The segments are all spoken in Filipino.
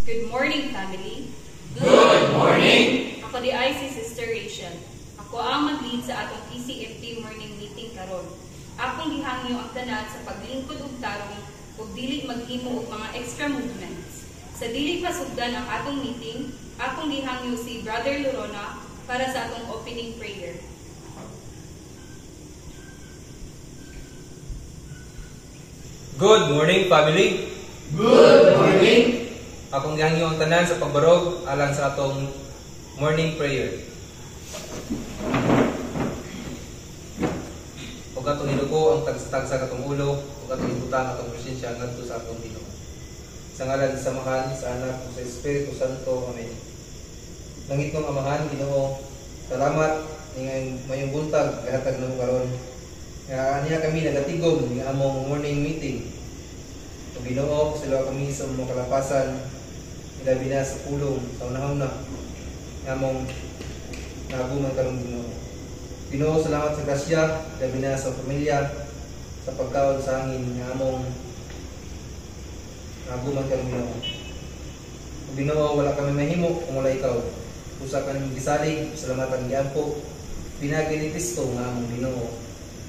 Good morning, family. Good morning! Ako di ay si Sister Rachel. Ako ang mag-lead sa atong PCFT morning meeting karon. Akong gihangyo ang tanan sa paglingkod ug tarong ug dili maghimo og mga extra movements. Sa dili pasugdan ang atong meeting, akong gihangyo si Brother Lorona para sa atong opening prayer. Good morning, family. Good morning! Akong gihangyo ang tanan sa pagbarog alang sa atong morning prayer. Ug atong hinuko ang tagstag sa katong ulo ug atong ibutang atong presensya ngadto sa atong Ginoo. Sa ngalan sa Amahan, sa Anak ug sa Espiritu Santo. Amen. Langit ng Amahan, Ginoo, salamat ning mayong buntag gihatag namo karon. Nga niya kami nagatigom ning among morning meeting. Ug Ginoo, sila kami sa mga kalapasan ilabi na sa pulong sa unahon na among naguman karong Ginoo. Ginoo, salamat sa grasya ilabi na sa pamilya sa pagkaon sa hangin nga among naguman karong Ginoo. Ug Ginoo, wala kami mahimo kung wala ikaw. Usa ka nimong gisalig, salamatan giampo pinagi ni Kristo nga among Ginoo.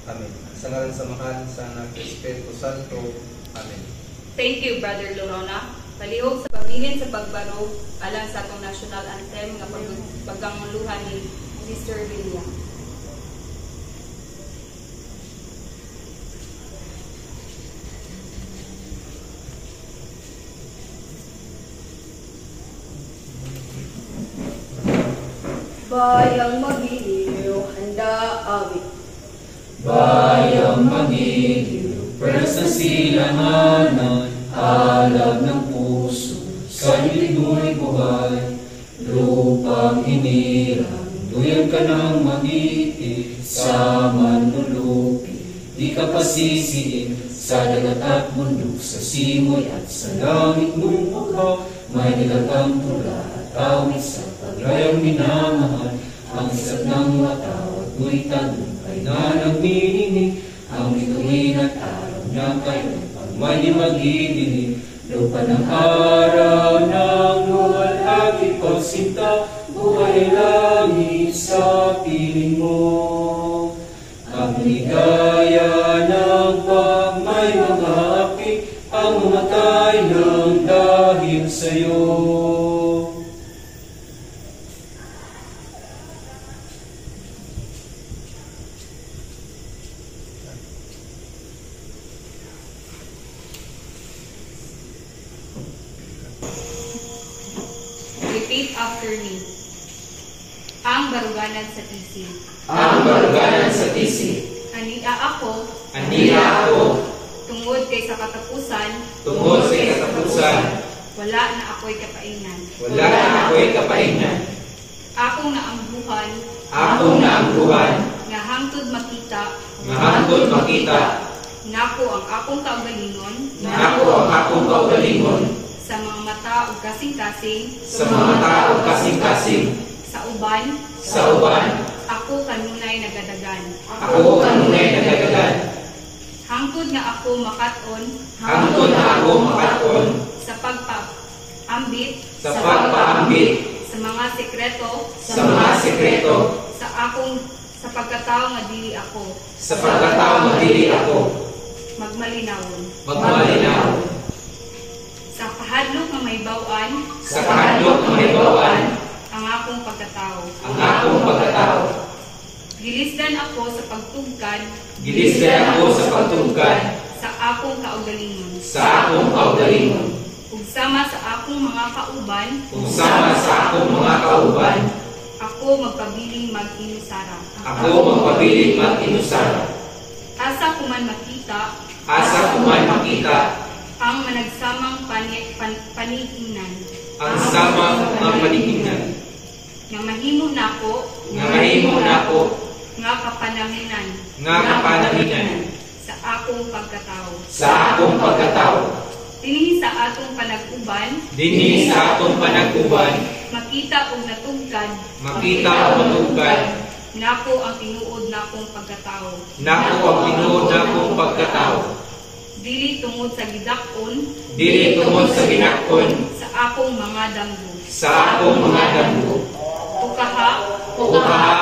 Amen. Sa ngalan sa Amahan, sa Anak, sa Espiritu Santo. Amen. Thank you, Brother Lorona. Palihog sa pabilin sa pagbarog alang sa atong national anthem nga pagkanguluhan ni Sister William. Bayang magiliw, handa awit. Bayang magiliw, pwersa silanganan, alab ng puso, sa ligo'y buhay. Lupang hinirang, duyan ka ng mag-iit, sa manlulupi, di ka pasisiin, sa dagat at bundok, sa simoy at sa langit mong bukaw, may nilagang tula at awit sa pagrayang minamahal, ang isap ng mataw at mo'y tagumpay na nagmininig, ang bituin at araw na kayo pag may magidinig, lupa ng araw ng luwal at ipagsinta, buhay langit sa piling mo. Ang ligaya ng pagmay mga api, ang mamatay ng dahil sa'yo. Repeat after me. Ang baruganan sa tisi. Ang baruganan sa tisi, Ania ako, anila ako, tungod kay sa katapusan, tungkol sa katapusan, wala na ako'y kapainan. wala na ako'y kapahingan. Akong naambuhan, Akong naangguhan, nga hangtod makita, mahangkot makita, nako ang akong kaugalingon, nako ang akong kaugalingon, sa mga mata ug kasing-kasing, sa mga tao kasing-kasing, sa uban, sa uban, ako kanunay nagadagan. ako kanunay nagagagan. Hangtod nga ako makaton, Hangtod na ako makaton, sa pagpaambit, sa pagpaambit, sa mga sekreto, sa mga sekreto, sa pagkatao nga dili ako, sa pagkatao madili ako, magmalinawon. magmalinaw, Sa kahadlok nga may bawan, sa kahadlok ng may bawaan, ang akong pagkatao. ang akong pagkatao. Gilisdan ako sa pagtugkad, Gilisdan ako sa pagtugkad, sa akong kaugalingon. sa akong kaugalingon, Ug sama sa akong mga kauban, kung sama sa akong mga kauban, ako magpabiling mag-inusara. ako magpabiling mag-inusara. Asa ko man makita, Asa ko man makita, ang managsamang paniginan, ang samang ang paligidnan, nga mahimo nako, nga mahimo nako, nga kapanaminan, nga kapanaminan, sa akong pagkatao. sa akong pagkatao. Dinhi sa atong panag-uban, Dinhi sa atong panag-uban, makita og natugkad, makita o matugkad, nako ang tinuod nakong pagkatao. nako ang tinuod na akong pagkatao. dili tungod sa gidakon, dili tungod sa ginakon, sa akong mga damgo. sa akong mga damgo, Ukaha, ukaha,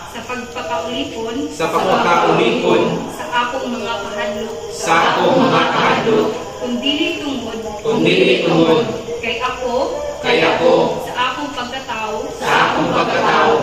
sa pagpakaulipon, sa pagkakaulipon, sa akong mga kahadlok, sa akong mga kahadlok, kung dili tungod, kung dili tungod, kay ako, ako, sa akong pagkatao, sa akong pagkatao,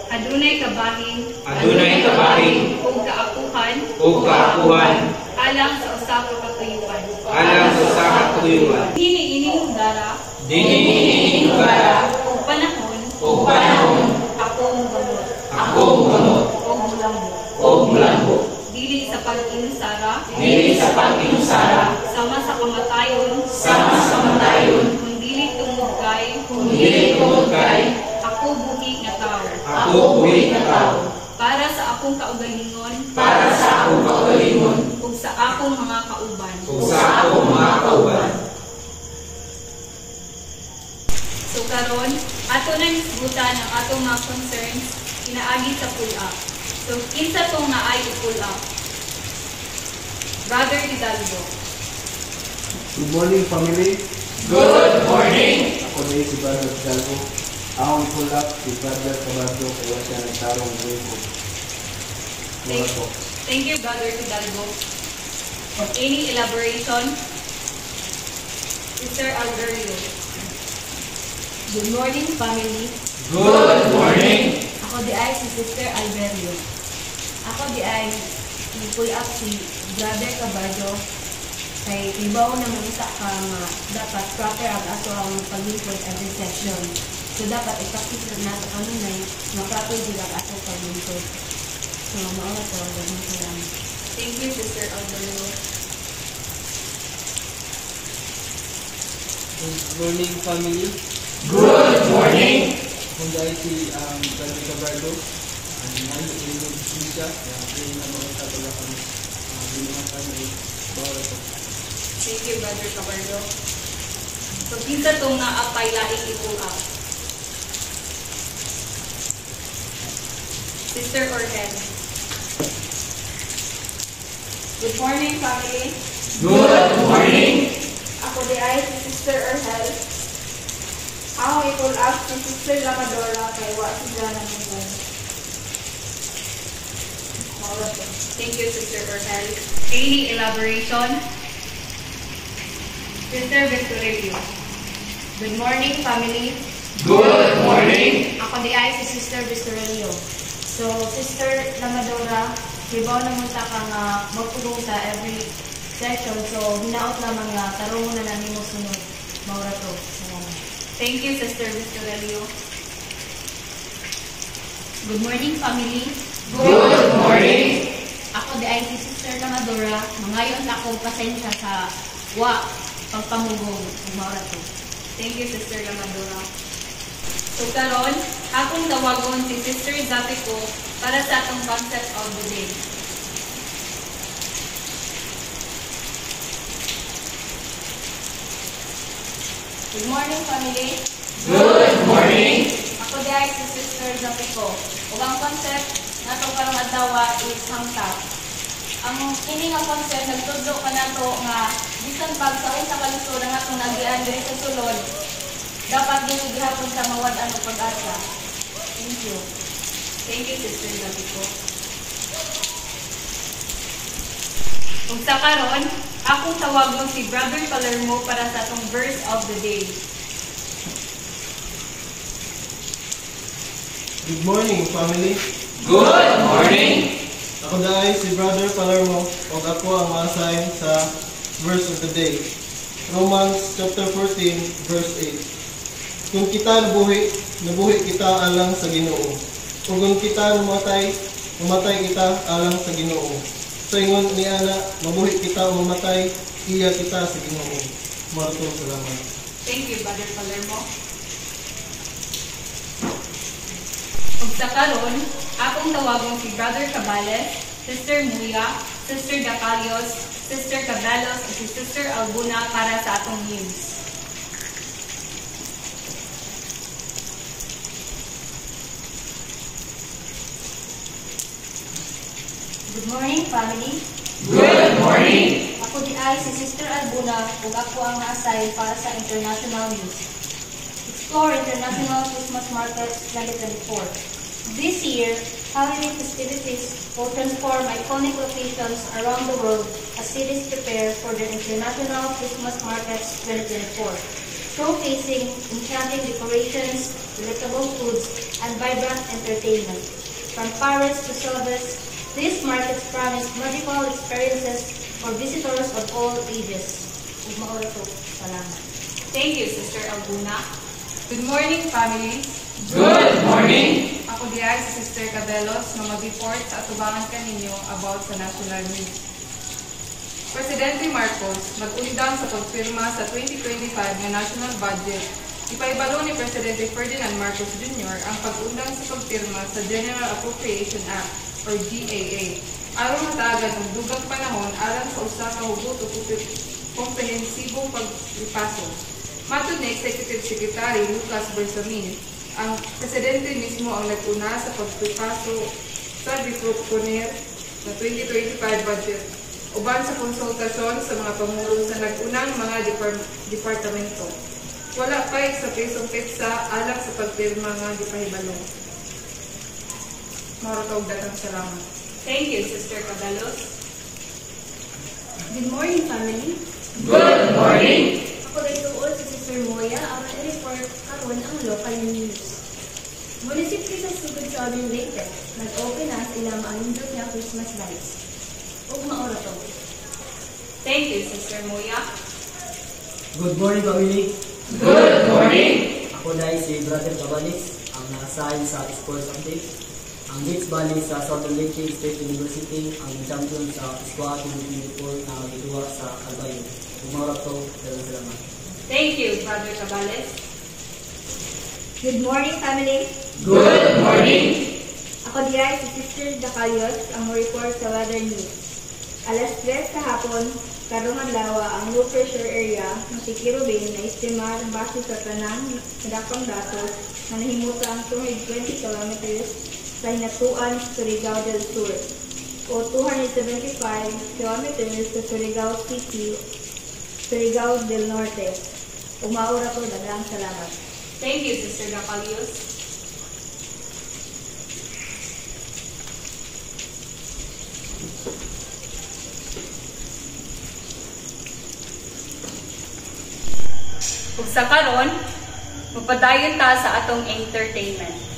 adunay kabahin, adunay kabahin, ug kaapuhan, o kaakuhan, alang sa usa ka katuyuan. alang sa usa ka katuyuan. Dili ining dara, Dili para ug panahon, o panahon, akong gamot, akong gamot, ug mulambo. o mulambo, Dili sa pag-inusara, dili sa pag-inusara, sama sa kamatayon, sama sa kamatayon, kung dili tungod kay, dili tungod kay, ako buhi nga tao. ako buhi na tao, Para sa akong kaugalingon, para sa akong kaugalingon, ug sa akong mga kauban. o sa akong mga kauban. So karon, ato na nisgutan ang atong mga concerns pinaagi sa pull-up. So kinsa tong naay i-pull-up? Brother Hidalgo. Good morning, family. Good morning! Ako na si Brother Hidalgo. Akong pull up si Brother Caballo kaya siya nagtarong grupo. Mga po. Thank you, Brother Hidalgo. Any elaboration? Sister Alberio. Good morning, family. Good morning! Ako di ay si Sister Alberio. Ako di ay pull up si Brother Caballo kay ibaw naman isa ka nga dapat proper ang ato ang paglingkod every session. So dapat ipakita nato kanunay nga proper jud ang ato paglingkod. So mao na to ang ganun ko lang. Thank you, Sister Alberio. Good morning, family. Good morning! Kung dahil si Brother Cabardo, nandito yung siya, kaya na mga tatala kami, binuhan kami ay bawal ito. Thank you, Brother Cabardo. So kinsa tong naapay laing i-pull up? Sister Orhen. Good morning, family. Good morning! Ako di ay si Sister Orhel. Ako i-pull up si Sister Lamadora kay wa sila ng mga. Thank you, Sister Orhel. Any elaboration? Sister Victorelio. Good morning, family. Good morning! Ako di ay si Sister Vistorelio. So, Sister Lamadora, ibaw naman ta ka nga magpulong sa every session. So, hinaot naman nga, tarong mo na namin mo sunod. Maura to. Salamat. Thank you, Sister Victorelio. Good morning, family. Good morning! Ako di ay si Sister Lamadora. Mangayon ako pasensya sa pagpamugong. Maura to. Thank you, Sister Lamadora. So karon, akong tawagon si Sister Zapico para sa atong concept of the day. Good morning, family. Good morning! Ako di ay si Sister Zapico. Ug ang concept nga to karong adlaw is hangtap. Ang kini nga concept nagtudlo ka nato nga bisan pag sa usa ka lisod ang atong nagian diri sa sulod, dapat dili gihapon sa mawad-an og pag-asa. Thank you. Thank you, Sister Zapico. Ug sa karon, akong tawagon si Brother Palermo para sa atong verse of the day. Good morning, family. Good morning! Ako dahil si Brother Palermo o ako ang ma-assign sa verse of the day. Romans chapter 14, verse 8. Kung kita nabuhi kita alang sa Ginoo. Kung kita mamatay kita alang sa Ginoo. Sa ingon ni ana, mabuhi kita o mamatay, iya kita sa Ginoo. Maratong salamat. Thank you, Brother Palermo. Ug sa karon, akong tawagon si Brother Cabales, Sister Muya, Sister Dacalios, Sister Cabalos, at si Sister Albuna para sa atong hymns. Good morning, family. Good morning! Ako Ako di ay si Sister Albuna ug ako ang na-assign para sa International News. Explore International Christmas Market 2024. This year, holiday festivities will transform iconic locations around the world as cities prepare for the International Christmas Markets 2024, showcasing enchanting decorations, delectable foods, and vibrant entertainment. From Paris to Silves, these markets promise magical experiences for visitors of all ages. Salamat. Thank you, Sister Albuna. Good morning, families. Good morning! Ako di ay si Sister Cabelos na mag-report sa atubangan kaninyo about sa national news. Presidente Marcos mag-undang sa pagpirma sa 2025 na national budget. Ipaibalo ni Presidente Ferdinand Marcos Jr. ang pag-undang sa pagpirma sa General Appropriation Act or GAA. Aron mataagan ang dugang panahon alang sa usa ka hugot o komprehensibong pagripaso. Matod ni Executive Secretary Lucas Bersamin, ang Presidente mismo ang nag-una sa pagpipaso sa diproponer na 2025 budget, uban sa konsultasyon sa mga pamulo sa nag-unang mga departamento. Wala pa sa pesong petsa alang sa pagpirma nga gipahibalong. Maratog dagang salamat. Thank you, Sister Cabelos. Good morning, family. Good morning! Ako rin tuol si Sister Moya ang report karon ang local news. Munisipyo sa Sugod Southern Leyte, nag-open na sa ilang maanindot niya Christmas lights. Ug maura to. Thank you, Sister Moya. Good morning, family. Good morning! Ako dahil si Brother Cabalis, ang na-assign sa sports update. Ang Leeds Valley sa Southern Leyte State University ang champion sa Squad 2024 na gituwa sa Calbayo. Umarap to, dalang salamat. Thank you, Brother Cabales. Good morning, family. Good morning! Ako diay si Sister Dacalios ang report sa weather news. Alas 3 sa hapon, karong adlaw ang low pressure area ng Tikirubin na estimar base sa tanang nadakong datos na nahimuta ang 220 kilometers sa hinatuan sa Surigao del Sur o 275 kilometers sa Surigao City, Surigao del Norte. Umaura ko, dagang salamat. Thank you, Sister Dacalios. Ug sa karon, magpadayon ta sa atong entertainment.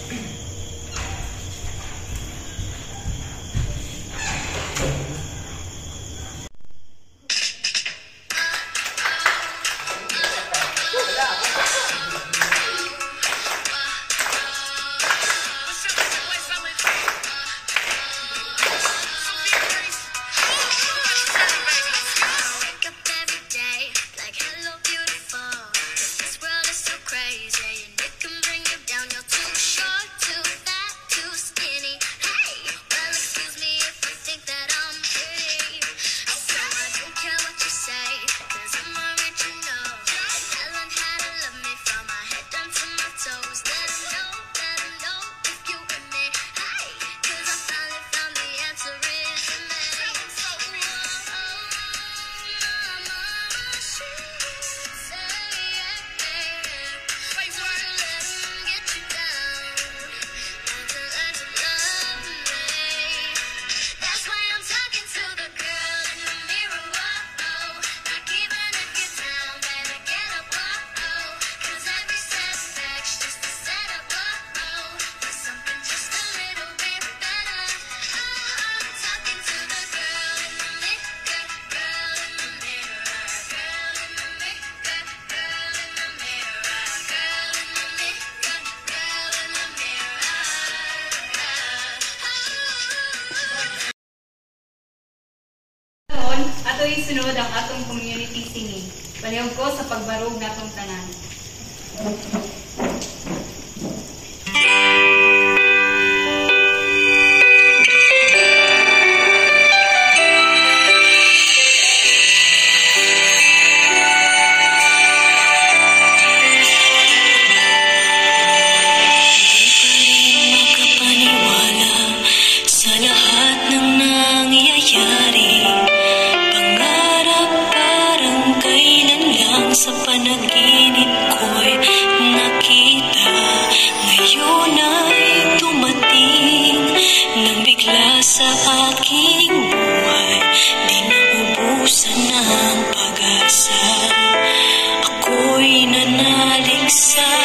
Ato'y sunod ang atong community singing. Palihog ko sa pagbarog natong tanan. Sa lahat ng nangyayari, pangarap sa